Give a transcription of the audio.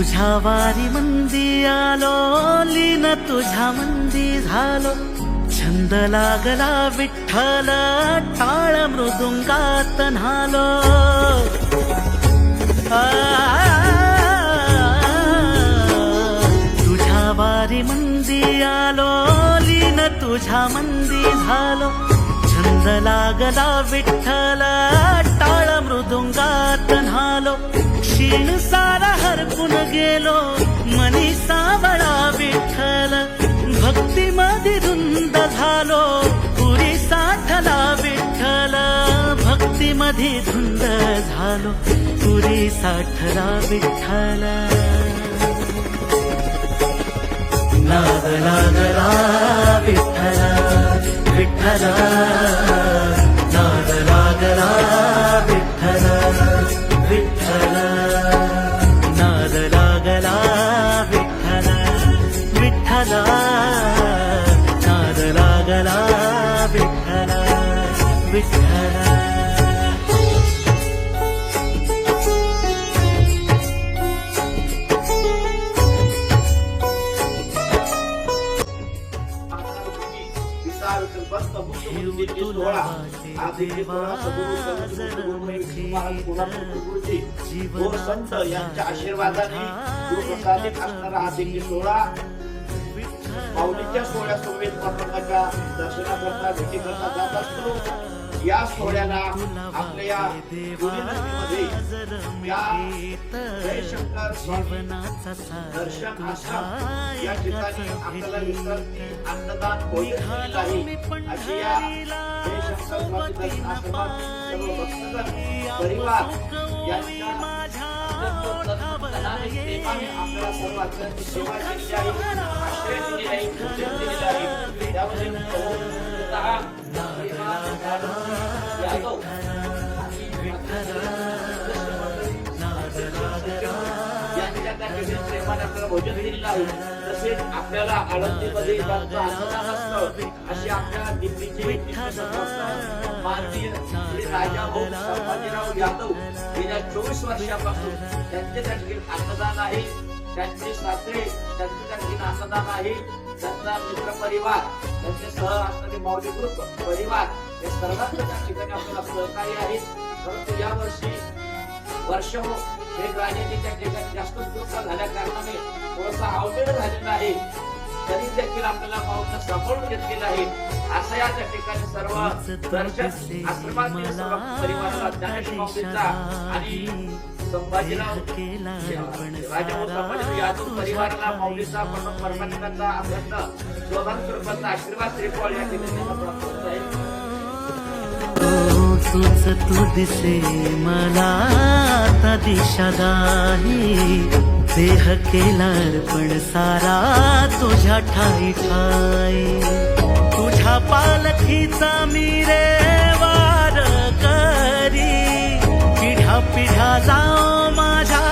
तुझ्या वारी मंदी आलो, लीन तुझ्या मंदी झालो. छंद लागला विठ्ठल, टाळ मृदुंगात न्हालो. तुझ्या वारी मंदी आलो, लीन तुझ्या मंदी झालो. छंद लागला विठ्ठल, टाळ मृदुंगात न्हालो. क्षीण सारा हरपून गेलो, मनी सावळा विठ्ठल. भक्ती मध्ये धुंद झालो, पुरी साठला विठ्ठल. भक्ती मध्ये धुंद झालो, पुरी साठला विठ्ठल. नाद लागला विठ्ठल विठ्ठल, नाद लागला विठ्ठल विठ्ठल, नाद लागला विठ्ठल विठ्ठल, नाद लागला विठ्ठल विठ्ठल. संत यांच्या आशीर्वादाने गुरुप्रसादित असणारा हा दिंडी सोहळा माऊलीच्या सोहळ्या सोबत प्रसंगाच्या दर्शनाकरता भेटीकरता जात असतो. या सोहळ्याला आपल्या या नदीमध्ये या जयशंकर स्वामी दर्शन आश्रम या ठिकाणी आपल्याला विश्रांती अन्नदान भोजन आहे. अशी या जयशंकर स्वामी दर्शन आश्रमात सर्व भक्तगण परिवार यांच्या आपल्याला सर्व आचरणाची सेवा केलेली आहे, आश्रय दिलेला आहे, भोजन दिलेलं आहे. त्यामध्ये भोजन दिलेलं आहे. तसेच आपल्याला आळंदीमध्ये ज्यांचं अन्नदान असतं अशी आपल्या दिल्लीचे माननीय श्री राजाभाऊ संभाजीराव यादव गेल्या 24 वर्षापासून त्यांचे त्या ठिकाणी अन्नदान आहे. त्यांचे सासरे त्यांचे त्या ठिकाणी अन्नदान आहे. त्यांचा मित्र परिवार, त्यांचे सह असणारे माऊली ग्रुप परिवार हे सर्वांच्या त्या ठिकाणी आपल्याला सहकार्य आहेत. परंतु या वर्षी वर्षभर हे राजाची त्या ठिकाणी जास्त कृपा झाल्या कारणाने थोडासा अवघड झालेला आहे. तरी देखील आपल्याला माऊलीला सांभाळून घेतलेलं आहे. असं या त्या ठिकाणी सर्व दर्शन आश्रमातील सर्व परिवाराला ज्ञानेश्वर माऊलीचा आणि संभाजीराव राजाभाऊ संभाजीराव यादव परिवाराला माऊलीचा परमात्म्याचा अभंग शोभन स्वरूपाचा आशीर्वाद श्रीफळ या ठिकाणी प्राप्त होत आहे. तूच तू दिसे मला आता दिशा दाही, देह केला अर्पण सारा तुझ्या ठाई ठाई. तुझ्या पालखीचा मी रे वार करी, पिढ्या पिढ्या जाओ माझ्या